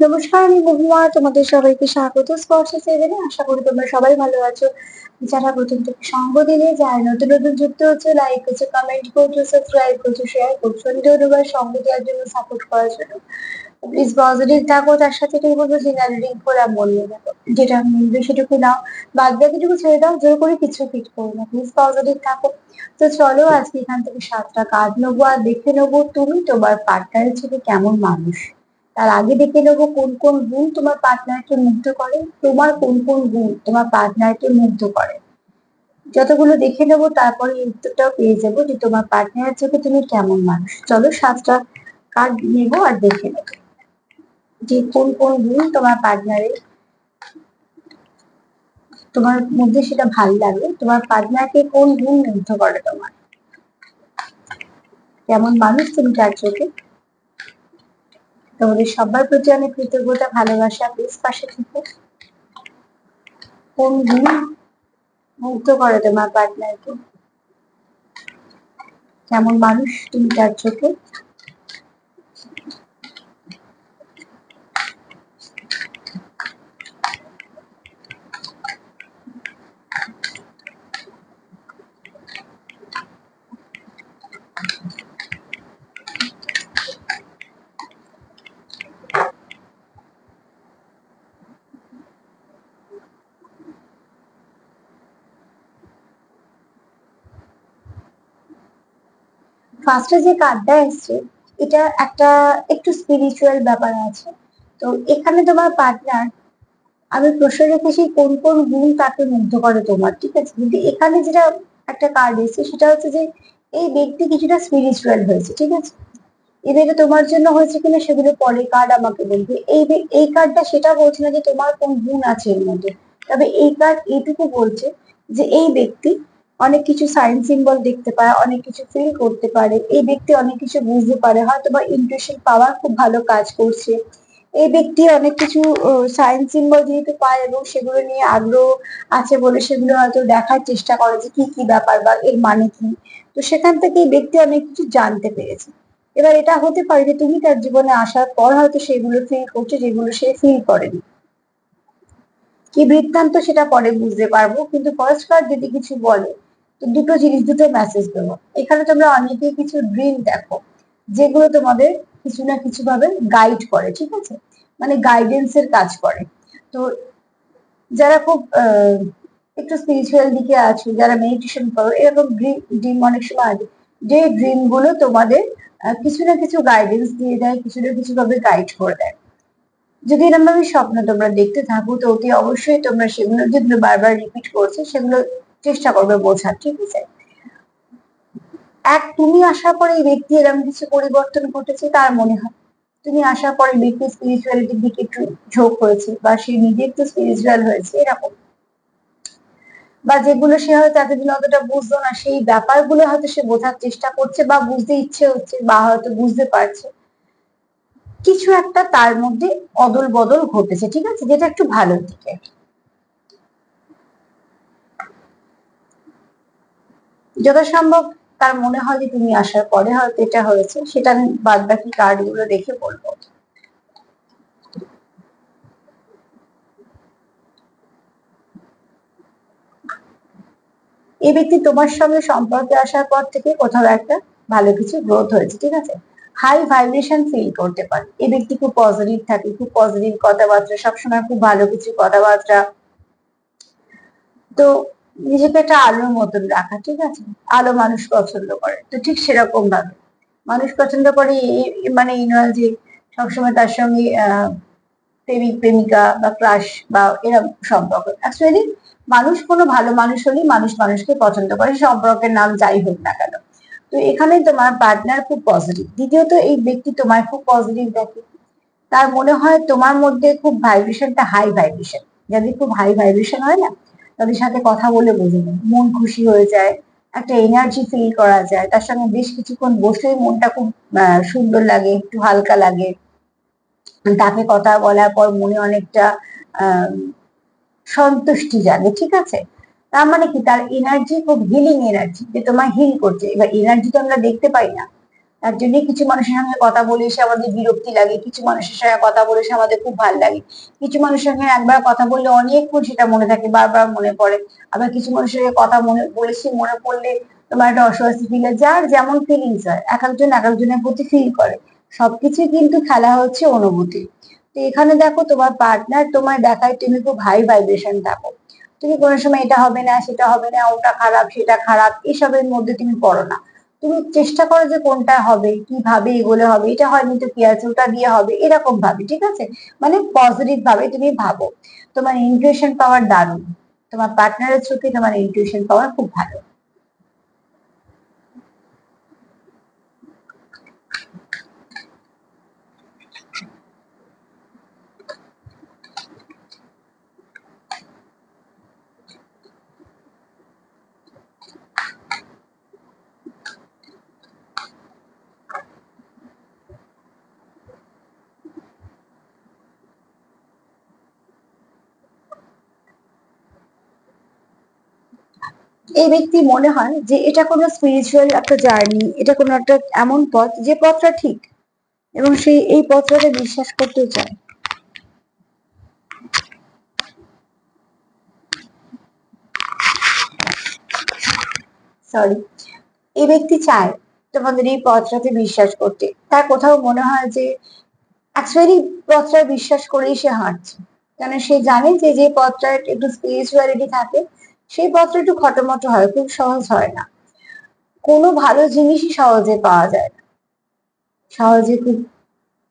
নমস্কার, আমি মহুয়া। তোমাদের সবাইকে স্বাগত স্পর্শ সেভেনে। আশা করি তোমরা সবাই ভালো আছো। যারা প্রথম থেকে সঙ্গ দিলে, যারা নতুন নতুন যুক্ত হচ্ছে, লাইক করছো, কমেন্ট করছো, সাবস্ক্রাইব করছো, শেয়ার করছো, ভিডিও দেওয়ার সঙ্গ দেওয়ার জন্য, সাপোর্ট করার জন্য প্লিজ পজিটিভ থাকো। তার সাথে তুমি বলবো জেনারেল রিং খোলা মনে দেখো, যেটা মিলবে সেটুকু নাও, বাদ বাকিটুকু ছেড়ে দাও। জোর করে কিছু ফিট করো না, প্লিজ পজিটিভ থাকো। তো চলো আজকে এখান থেকে 7টা কার্ড নেবো আর দেখে নেবো তুমি তোমার পার্টনারের থেকে কেমন মানুষ। তার আগে দেখে নেবো কোন কোন গুণ তোমার পার্টনারকে মুগ্ধ করে, তোমার কোন কোন গুণ তোমার পার্টনারকে মুগ্ধ করে। যতগুলো দেখে নেবো তারপরে এই উত্তরটাও পেয়ে যাবো যে তোমার পার্টনারের চোখে তুমি কেমন মানুষ। চলো 7টা কার্ড নেবো আর দেখে নেবো যে কোন কোন গুণ তোমার পার্টনারের তোমার মধ্যে সেটা ভালো লাগে, তোমার পার্টনারকে কোন গুণ মুগ্ধ করে, তোমার কেমন মানুষ তুমি তার চোখে। তোমাদের সবার প্রতি অনেক কৃতজ্ঞতা, ভালোবাসা। প্লিজ পাশে থেকে কোন গুণ মুগ্ধ করে তোমার পার্টনারকে, কেমন মানুষ তুমি তার চোখে। ফার্স্টে যে কার্ডটা এসছে, এটা একটা একটু স্পিরিচুয়াল ব্যাপার আছে। তো এখানে তোমার পার্টনার, আমি প্রশ্ন রেখেছি কোন কোন গুণ তাকে মুগ্ধ করে তোমার, ঠিক আছে। কিন্তু এখানে যেটা একটা কার্ড এসছে সেটা হচ্ছে যে এই ব্যক্তি কিছুটা স্পিরিচুয়াল হয়েছে, ঠিক আছে। এবারে তোমার জন্য হয়েছে কিনা সেগুলো পরে কার্ড আমাকে বলবে। এই কার্ডটা সেটা বলছে না যে তোমার কোন গুণ আছে এর মধ্যে, তবে এই কার্ড এইটুকু বলছে যে এই ব্যক্তি অনেক কিছু সাইন সিম্বল দেখতে পায়, অনেক কিছু ফিল করতে পারে, এই ব্যক্তি অনেক কিছু বুঝতে পারে, হয়তো বা ইনটুইশন পাওয়ার খুব ভালো কাজ করছে। এই ব্যক্তি অনেক কিছু সাইন সিম্বল যেহেতু পায় এবং সেগুলো নিয়ে আগ্রহ আছে বলে সেগুলো হয়তো দেখার চেষ্টা করে যে কি কি ব্যাপার বা এর মানে কি। তো সেখান থেকে এই ব্যক্তি অনেক কিছু জানতে পেরেছে। এবার এটা হতে পারে যে তুমি তার জীবনে আসার পর হয়তো সেগুলো ফিল করছো যেগুলো সে ফিল করেনি। কি বৃত্তান্ত সেটা পরে বুঝতে পারবো, কিন্তু ফার্স্ট কার্ড যদি কিছু বলে তো দুটো জিনিস, দুটো মেসেজ দেবো। এখানে তোমরা অনেকেই কিছু ড্রিম দেখো যেগুলো তোমাদের কিছু না কিছু ভাবে গাইড করে, ঠিক আছে, মানে গাইডেন্স এর কাজ করে। তো যারা খুব একটু স্পিরিচুয়াল দিকে আছো, যারা মেডিটেশন করো, এরকম ড্রিম অনেক সময় আছে, যে ড্রিম গুলো তোমাদের কিছু না কিছু গাইডেন্স দিয়ে দেয়, কিছু না কিছু ভাবে গাইড করে দেয়। যদি এরকম ভাবে স্বপ্ন তোমরা দেখতে থাকো তো অতি অবশ্যই তোমরা সেগুলো যেগুলো বারবার রিপিট করছে সেগুলো চেষ্টা করবে বোঝার, ঠিক আছে। তুমি আসার পরে এই ব্যক্তি এরকম কিছু পরিবর্তন ঘটেছে তার মনে হয়, তুমি আসার পরে ব্যক্তি স্পিরিচুয়ালিটির দিকে একটু ঝোঁক হয়েছে বা সে নিজে একটু স্পিরিচুয়াল হয়েছে এরকম, বা যেগুলো সে হয়তো এতদিন অতটা বুঝতো না সেই ব্যাপারগুলো হয়তো সে বোঝার চেষ্টা করছে বা বুঝতে ইচ্ছে হচ্ছে বা হয়তো বুঝতে পারছে। কিছু একটা তার মধ্যে অদল বদল ঘটেছে, ঠিক আছে, যেটা একটু ভালোর দিকে। যথাসম্ভব তার মনে হয় যে তুমি আসার পরে হয়তো এটা হয়েছে, সেটা আমি বাদ বাকি কার্ড গুলো দেখে বলবো। এই ব্যক্তি তোমার সঙ্গে সম্পর্কে আসার পর থেকে কোথাও একটা ভালো কিছু গ্রোথ হয়েছে, ঠিক আছে। হাই ভাইব্রেশন ফিল করতে পারে, এই ব্যক্তি খুব পজিটিভ থাকে, খুব পজিটিভ কথাবার্তা, সবসময় খুব ভালো কিছু কথাবার্তা। তো নিজেকে একটা আলোর মতন রাখা, ঠিক আছে। আলো মানুষ পছন্দ করে, তো ঠিক সেরকম ভাবে মানুষ পছন্দ করে মানে এই নয় যে সবসময় তার সঙ্গে প্রেমিক প্রেমিকা বা ক্রাশ বা এরকম সম্পর্ক। অ্যাকচুয়ালি মানুষ কোনো ভালো মানুষ হলেই মানুষ মানুষকে পছন্দ করে, সম্পর্কের নাম যাই হোক না কেন। তো এখানে তোমার পার্টনার খুব পজিটিভ। দ্বিতীয়ত এই ব্যক্তি তোমার খুব পজিটিভ দেখে, তার মনে হয় তোমার মধ্যে খুব ভাইব্রেশনটা হাই ভাইব্রেশন। যাদের খুব হাই ভাইব্রেশন হয় না, তাদের সাথে কথা বলে বোঝা যায়, মন খুশি হয়ে যায়, একটা এনার্জি ফিল করা যায়, তার সঙ্গে বেশ কিছুক্ষণ বসলেই মনটা খুব সুন্দর লাগে, একটু হালকা লাগে। তাকে কথা বলার পর মনে অনেকটা আহ সন্তুষ্টি জাগে, ঠিক আছে। তার মানে কি, তার এনার্জি খুব হিলিং এনার্জি, যে তোমার হিল করছে। এবার এনার্জি তো আমরা দেখতে পাই না, তার জন্য কিছু মানুষের সঙ্গে কথা বলে এসে আমাদের বিরক্তি লাগে, কিছু মানুষের সঙ্গে কথা বলে এসে আমাদের খুব ভালো লাগে, কিছু মানুষের সঙ্গে একবার কথা বললে অনেকক্ষণ সেটা মনে থাকে, বারবার মনে পড়ে। আবার কিছু মানুষের সঙ্গে কথা বলেছি, মনে পড়লে তোমার একটা অস্বস্তি ফিল হয়, যার যেমন ফিলিংস হয়, এক একজন এক একজনের প্রতি ফিল করে। সবকিছু কিন্তু খেলা হচ্ছে অনুভূতি। তো এখানে দেখো তোমার পার্টনার তোমায় দেখায় তুমি খুব হাই ভাইব্রেশন থাকো, তুমি কোনো সময় এটা হবে না, সেটা হবে না, ওটা খারাপ, সেটা খারাপ, এসবের মধ্যে তুমি পড়ো না। তুমি চেষ্টা করো যে কোনটা হবে, কিভাবে এগোলে হবে, এটা হয়নি তো কি আছে, ওটা দিয়ে হবে, এরকম ভাবে, ঠিক আছে? মানে পজিটিভ ভাবে তুমি ভাবো। তোমার ইনটিউশন পাওয়ার দারুণ, তোমার পার্টনারের চোখে তোমার ইনটিউশন পাওয়ার খুব ভালো। এই ব্যক্তি মনে হয় যে এটা কোনো স্পিরিচুয়াল একটা জার্নি, এটা কোনো একটা এমন পথ যে পথটা ঠিক, এবং সেই এই পথটাতে বিশ্বাস করতে চায়। সরি, এই ব্যক্তি চায় তোমাদের এই পথটাতে বিশ্বাস করতে। তার কোথাও মনে হয় যে অ্যাকচুয়ালি পথটা বিশ্বাস করেই সে হাঁটছে, কেন সে জানে যে যে পথটা একটু স্পিরিচুয়ালিটি থাকে, সেই পথটা একটু খটোমটো হয়, খুব সহজ হয় না। কোনো ভালো জিনিসই সহজে পাওয়া যায় না, সহজে খুব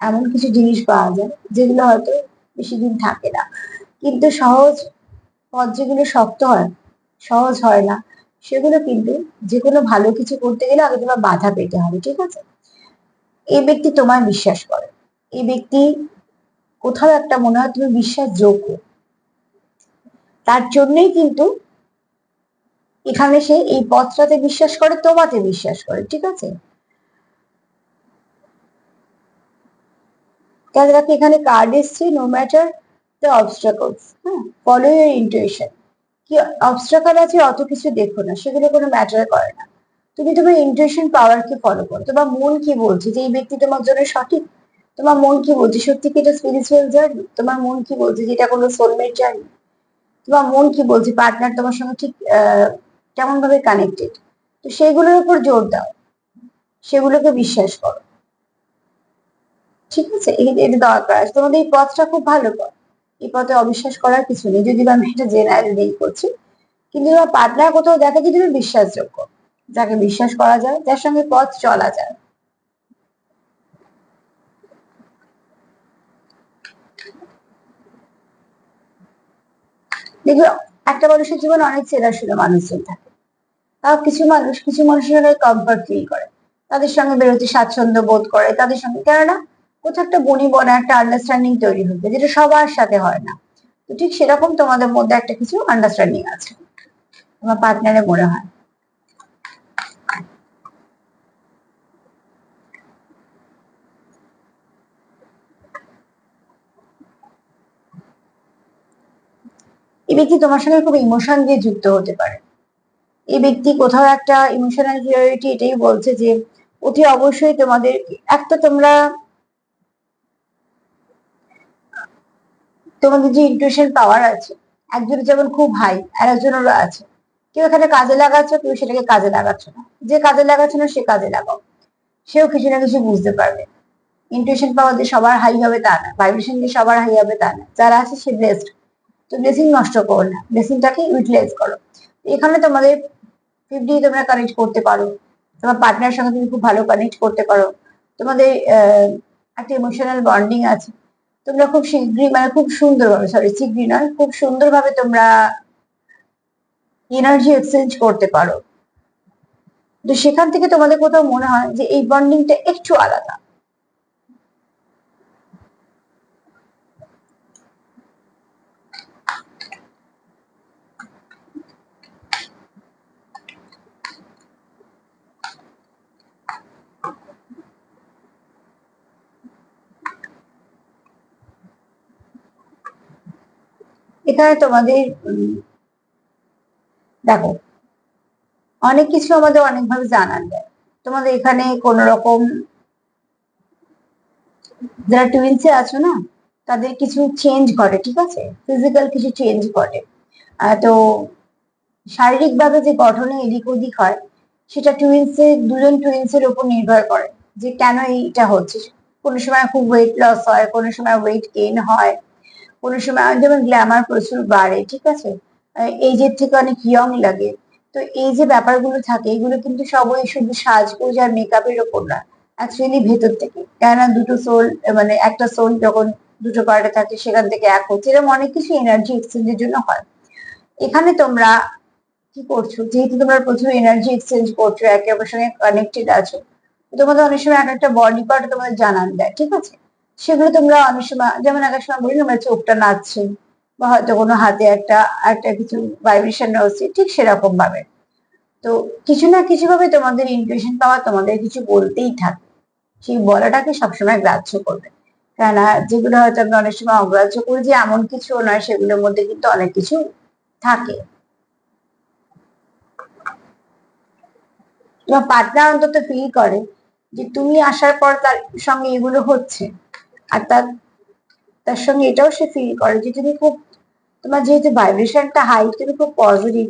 এমন কিছু জিনিস পাওয়া যায় যেগুলো হয়তো বেশি দিন থাকে না, কিন্তু সহজ পথ যেগুলো শক্ত হয়, সহজ হয় না, সেগুলো কিন্তু যে কোনো ভালো কিছু করতে গেলে আগে তোমার বাধা পেতে হবে, ঠিক আছে? এই ব্যক্তি তোমায় বিশ্বাস করে, এই ব্যক্তি কোথাও একটা মনে হয় তুমি বিশ্বাসযোগ্য, তার জন্যই কিন্তু এখানে সে এই পথটাতে বিশ্বাস করে, তোমাতে বিশ্বাস করে, ঠিক আছে? তাহলে দেখো এখানে কার্ড এসছে, নো ম্যাটার দ্য অবস্ট্রাকলস, হ্যাঁ, ফলো ইউর ইন্টুইশন। কি অবস্ট্রাকল আছে অত কিছু দেখো না, সেগুলো কোনো ম্যাটার করে না। তুমি তোমার ইন্টুইশন পাওয়ারকে ফলো করো, তোমার মন কি বলছে যে এই ব্যক্তি তোমার জন্য সঠিক, তোমার মন কি বলছে সত্যি কি এটা স্পিরিচুয়াল জার্নি, তোমার মন কি বলছে যে এটা কোনো সোলমেট জার্নি, তোমার মন কি বলছে পার্টনার তোমার সঙ্গে ঠিক কেমন ভাবে কানেক্টেড। তো সেগুলোর উপর জোর দাও, সেগুলোকে বিশ্বাস করো, ঠিক আছে? এটা দরকার আছে, তোমাদের এই পথটা খুব ভালো পথ, এই পথে অবিশ্বাস করার কিছু নেই, যদি বা আমি এটা জেনারেল ডিল করছি। কিন্তু তোমার পার্টনার কোথাও দেখে যে তুমি বিশ্বাসযোগ্য, যাকে বিশ্বাস করা যায়, যার সঙ্গে পথ চলা যায়। দেখবে একটা মানুষের জীবনে অনেক চেনাশোনা মানুষজন থাকে, তাও কিছু মানুষের সঙ্গে কমফর্ট ফিল করে, তাদের সঙ্গে বেরোতে স্বাচ্ছন্দ্য বোধ করে, তাদের সঙ্গে, কেননা কোথাও একটা বনিবনা একটা আন্ডারস্ট্যান্ডিং তৈরি হবে, যেটা সবার সাথে হয় না। তো ঠিক সেরকম তোমাদের মধ্যে একটা কিছু আন্ডারস্ট্যান্ডিং আছে, তোমার পার্টনারের মনে হয়। এই ব্যক্তি তোমার সঙ্গে খুব ইমোশন দিয়ে যুক্ত হতে পারে, এই ব্যক্তি কোথাও একটা ইমোশনাল ক্লিয়ারিটি এটাই বলছে যে অতি অবশ্যই তোমাদের একটা তোমরা তোমাদের যে ইন্টুইশন পাওয়ার আছে, একজনের যেমন খুব হাই আর একজনেরও আছে, কেউ এখানে কাজে লাগাচ্ছ, কেউ সেটাকে কাজে লাগাচ্ছ না, যে কাজে লাগাচ্ছ না সে কাজে লাগাও, সেও কিছু না কিছু বুঝতে পারবে। ইন্টুইশন পাওয়ার যে সবার হাই হবে তা না, ভাইব্রেশন যে সবার হাই হবে তা না, যারা আছে সে ব্লেসড। তো ব্লেসিং নষ্ট করো না, ব্লেসিংটাকে ইউটিলাইজ করো। এখানে তোমাদের 50 তোমরা কানেক্ট করতে পারো, তোমার পার্টনারের সঙ্গে তুমি খুব ভালো কানেক্ট করতে পারো, তোমাদের একটা ইমোশনাল বন্ডিং আছে, তোমরা খুব শীঘ্রই মানে খুব সুন্দরভাবে, সরি শীঘ্রই নয়, খুব সুন্দরভাবে তোমরা এনার্জি এক্সচেঞ্জ করতে পারো। তো সেখান থেকে তোমাদের কোথাও মনে হয় যে এই বন্ডিংটা একটু আলাদা। এখানে তোমাদের দেখো অনেক কিছু আমাদের অনেকভাবে জানান দেয়, তোমাদের এখানে কোন রকম যারা টুইন্সে আছো না, তাদের কিছু চেঞ্জ ঘটে, ঠিক আছে, ফিজিক্যাল কিছু চেঞ্জ ঘটে। তো শারীরিক ভাবে যে গঠনে এদিক ওদিক হয়, সেটা দুজন টুইন্সের উপর নির্ভর করে যে কেন এইটা হচ্ছে। কোনো সময় খুব ওয়েট লস হয়, কোনো সময় ওয়েট গেইন হয়, কোনো সময় যেমন গ্ল্যামার প্রচুর বাড়ে, ঠিক আছে, এইজের থেকে অনেক ইয়ং লাগে। তো এই যে ব্যাপারগুলো থাকে, এগুলো কিন্তু সবই শুধু সাজগোজ আর মেকআপের ওপর না, অ্যাকচুয়ালি ভেতর থেকে। কেননা দুটো সোল, মানে একটা সোল যখন দুটো পার্টে থাকে, সেখান থেকে এক হচ্ছে, এরকম অনেক কিছু এনার্জি এক্সচেঞ্জের জন্য হয়। এখানে তোমরা কি করছো, যেহেতু তোমরা প্রচুর এনার্জি এক্সচেঞ্জ করছো, একে অপরের সঙ্গে কানেক্টেড আছো, তোমাদের অনেক সময় এক একটা বডি পার্ট তোমাদের জানান দেয়, ঠিক আছে। সেগুলো তোমরা অনেক সময়, যেমন এক এক সময় বলি আমরা চোখটা নাচছে, বা হয়তো কোনো হাতে একটা একটা কিছু ভাইব্রেশন হচ্ছে, ঠিক সেরকম ভাবে। তো কিছু না কিছু ভাবে তোমাদের ইনটুইশন পাওয়া তোমাদের কিছু বলতেই থাকে, সেই বলাটাকে সবসময় গ্রাহ্য করবে। কেননা যেগুলো হয়তো আমরা অনেক সময় অগ্রাহ্য করি, যে এমন কিছু নয়, সেগুলোর মধ্যে কিন্তু অনেক কিছু থাকে। তোমার পার্টনার অন্তত ফিল করে যে তুমি আসার পর তার সঙ্গে এগুলো হচ্ছে, আর তার তার সঙ্গে এটাও সে ফিল করে যে তুমি খুব, তোমার যেহেতু ভাইব্রেশনটা হাই, তুমি খুব পজিটিভ,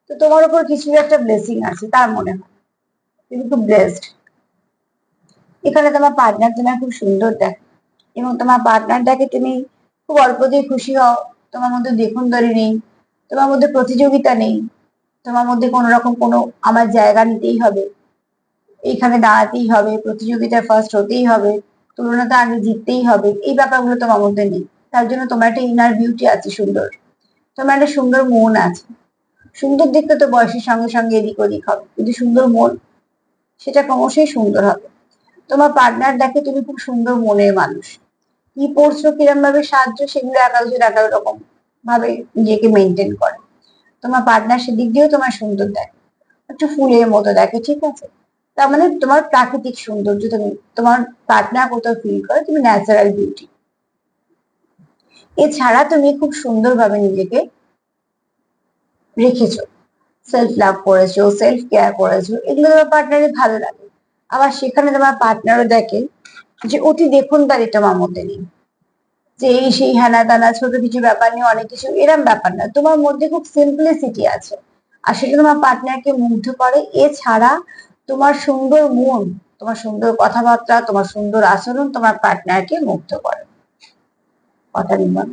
তো তোমার উপর কিছু একটা ব্লেসিং আছে, তার মনে হয় তুমি খুব ব্লেসড। এখানে তোমার পার্টনার তোমার খুব সুন্দর দেখে, এবং তোমার পার্টনার দেখে তুমি খুব অল্পতেই খুশি হও। তোমার মধ্যে দেখুনদারি নেই, তোমার মধ্যে প্রতিযোগিতা নেই, তোমার মধ্যে কোনো রকম কোনো আমার জায়গা নিতেই হবে, এইখানে দাঁড়াতেই হবে, প্রতিযোগিতায় ফার্স্ট হতেই হবে, তুলনাতে আগে জিততেই হবে, এই ব্যাপারগুলো তোমার মধ্যে নেই। তার জন্য তোমার একটা ইনার বিউটি আছে সুন্দর, তোমার একটা সুন্দর মন আছে। সুন্দর দেখতে তো বয়সের সঙ্গে সঙ্গে এদিক ওদিক হবে, কিন্তু সুন্দর মন, সেটা ক্রমশই সুন্দর হবে। তোমার পার্টনার দেখে তুমি খুব সুন্দর মনের মানুষ, কি পড়ছো, কিরম ভাবে সাহায্য, সেগুলো এক একজন এক এক রকম ভাবে নিজেকে মেনটেন করে। তোমার পার্টনার সেদিক দিয়েও তোমার সুন্দর দেখে, একটু ফুলের মতো দেখে, ঠিক আছে। তার মানে তোমার প্রাকৃতিক সৌন্দর্য, তুমি তোমার পার্টনার কোথাও ফিল করে তুমি ন্যাচারাল বিউটি। এছাড়া তুমি খুব সুন্দরভাবে নিজেকে রেখেছো, সেলফ লাভ করেছো, সেলফ কেয়ার করেছো, এগুলো তোমার পার্টনারের ভালো লাগে। আবার সেখানে তোমার পার্টনারও দেখে যে অতি দেখনদারি তোমার মধ্যে নেই, যে এই সেই হেনা দানা ছোট কিছু ব্যাপার নিয়ে অনেক কিছু, এরম ব্যাপার না, তোমার মধ্যে খুব সিম্পলিসিটি আছে, আর সেটা তোমার পার্টনারকে মুগ্ধ করে। এছাড়া তোমার সুন্দর মন, তোমার সুন্দর কথাবার্তা, তোমার সুন্দর আচরণ তোমার পার্টনারকে মুগ্ধ করে। কথা নিলাম,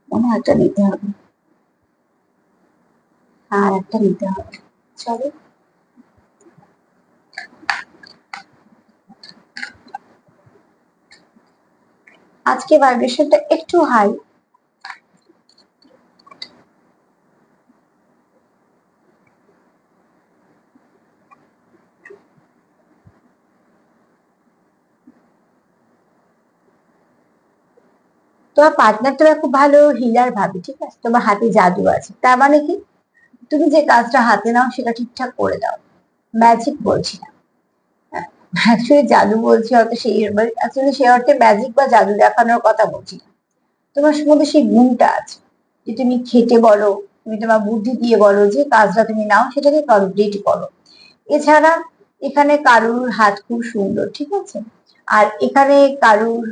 মনে হয় একটা নিতে হবে, আর একটা নিতে হবে, চলো। আজকে ভাইব্রেশনটা একটু হাই। তোমার পার্টনার তোমার খুব ভালো হিলার ভাবে, ঠিক আছে, তোমার হাতে জাদু আছে, তার মানে কি, তুমি যে কাজটা হাতে নাও সেটা ঠিকঠাক করে দাও। ম্যাজিক বলছি না, অ্যাকচুয়ালি জাদু বলছি, হয়তো সেই অ্যাকচুয়ালি সে অর্থে ম্যাজিক বা জাদু দেখানোর কথা বলছি না। তোমার মধ্যে সেই গুণটা আছে, যে তুমি খেটে বলো, তুমি তোমার বুদ্ধি দিয়ে বলো, যে কাজটা তুমি নাও সেটাকে কমপ্লিট করো। এছাড়া এখানে কারুর হাত খুব সুন্দর, ঠিক আছে, আর এখানে কারুর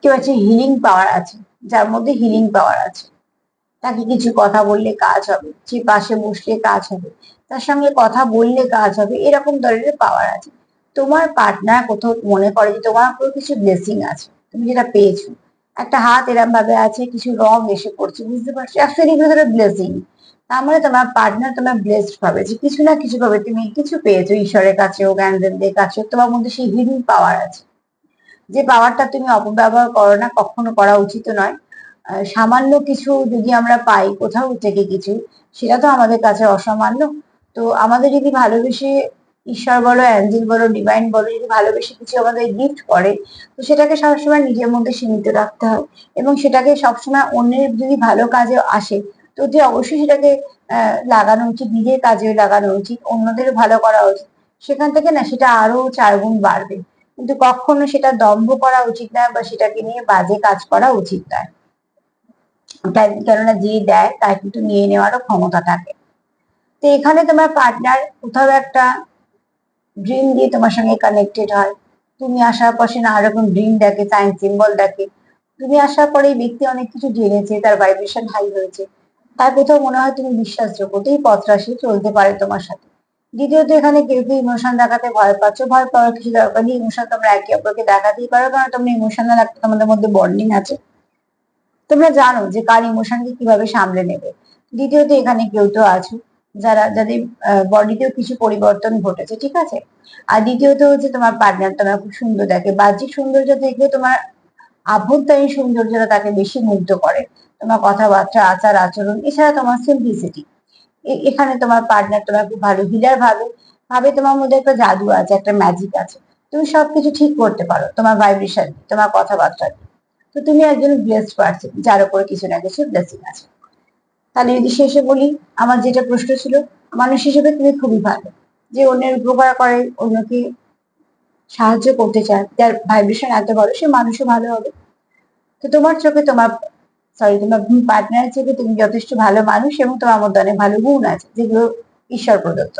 কেউ আছে হিলিং পাওয়ার আছে, যার মধ্যে হিলিং পাওয়ার আছে, তাকে কিছু কথা বললে কাজ হবে, যে পাশে বসলে কাজ হবে, তার সঙ্গে কথা বললে কাজ হবে, এরকম ধরনের পাওয়ার আছে। তোমার পার্টনার কোথাও মনে করে যে তোমার উপর কিছু ব্লেসিং আছে, তুমি যেটা পেয়েছো, একটা হাত এরম ভাবে আছে, কিছু রং এসে পড়ছে, বুঝতে পারছো, অ্যাকচুয়ালি এগুলো ধরো ব্লেসিং। তার মানে তোমার পার্টনার তোমার ব্লেসড পাবে, যে কিছু না কিছু ভাবে তুমি কিছু পেয়েছো, ঈশ্বরের কাছেও জ্ঞানদের কাছেও তোমার মধ্যে সেই হিলিং পাওয়ার আছে, যে পাওয়ারটা তুমি অপব্যবহার করো না, কখনো করা উচিত নয়। সামান্য কিছু যদি আমরা পাই কোথাও থেকে কিছু, সেটা তো আমাদের কাছে অসামান্য। তো আমাদের যদি ভালোবেসে, ঈশ্বর বলো, অ্যাঞ্জেল বলো, ডিভাইন বলো, যদি ভালোবেসে কিছু আমাদের গিফট করে, তো সেটাকে সবসময় নিজের মধ্যে সীমিত রাখতে হয়, এবং সেটাকে সবসময় অন্যের যদি ভালো কাজে আসে, তো অতি অবশ্যই সেটাকে লাগানো উচিত, নিজের কাজেও লাগানো উচিত, অন্যদের ভালো করা উচিত। সেখান থেকে না সেটা আরো 4 গুণ বাড়বে। কিন্তু কখনো সেটা দম্ভ করা উচিত নয়, বা সেটাকে নিয়ে বাজে কাজ করা উচিত নয়। কেননা যে দেয় তার কিন্তু নিয়ে নেওয়ারও ক্ষমতা থাকে। তো এখানে তোমার পার্টনার কোথাও একটা ড্রিম দিয়ে তোমার সঙ্গে কানেক্টেড হয়। তুমি আসার পর সে নানা রকম ড্রিম দেখে, সাইন সিম্বল দেখে। তুমি আসার পরে এই ব্যক্তি অনেক কিছু জেনেছে, তার ভাইব্রেশন হাই হয়েছে, তার কোথাও মনে হয় তুমি বিশ্বাসযোগ্য, তো এই পথটা সে চলতে পারে তোমার সাথে। দ্বিতীয়ত, এখানে কেউ কেউ ইমোশন দেখাতে ভয় পাচ্ছ, ভয় পাওয়ার কিছু দরকার নেই। ইমোশন তোমরা একে অপরকে দেখাতেই পারো, কারণ তোমরা ইমোশনাল একটা তোমাদের মধ্যে বন্ডিং আছে। তোমরা জানো যে কার ইমোশনকে কিভাবে সামলে নেবে। দ্বিতীয়ত, এখানে কেউ তো আছো যাদের বডিতেও কিছু পরিবর্তন ঘটেছে, ঠিক আছে। আর দ্বিতীয়ত হচ্ছে তোমার পার্টনার তোমার খুব সুন্দর দেখে, বাহ্যিক সৌন্দর্য থেকে তোমার আভ্যন্তরীণ সৌন্দর্যটা তাকে বেশি মুগ্ধ করে। তোমার কথাবার্তা, আচার আচরণ, এছাড়া তোমার সিম্পলিসিটি। এখানে তোমার পার্টনার তোমার খুব ভালো হিলার ভাবে, ভাবে তোমার মধ্যে একটা জাদু আছে, একটা ম্যাজিক আছে। তুমি সবকিছু ঠিক করতে পারো তোমার ভাইব্রেশন, তোমার কথাবার্তা। তো তুমি একজন ব্লেসড পার্সন, যার উপরে কিছু না কিছু ব্লেসিং আছে। তাহলে যদি শেষে বলি, আমার যেটা প্রশ্ন ছিল, মানুষ হিসেবে তুমি খুবই ভালো, যে অন্যের উপকার করে, অন্যকে সাহায্য করতে চায়, যার ভাইব্রেশন এত ভালো, সে মানুষও ভালো হবে। তো তোমার চোখে তোমার পার্টনারের চোখে তুমি যথেষ্ট ভালো মানুষ, এবং তোমার মধ্যে অনেক ভালো গুণ আছে যেগুলো ঈশ্বর প্রদত্ত।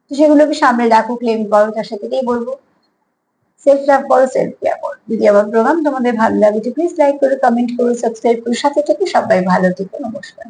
তো সেগুলোকে সামনে রাখো, ক্লেম করো, তার সাথে এটাই বলবো, সেলফ লাভ করো, সেলফ কেয়ার করো। যদি আমার প্রোগ্রাম তোমাদের ভালো লাগে, প্লিজ লাইক করো, কমেন্ট করো, সাবস্ক্রাইব করো, সাথে থেকে সবাই ভালো থেকো, নমস্কার।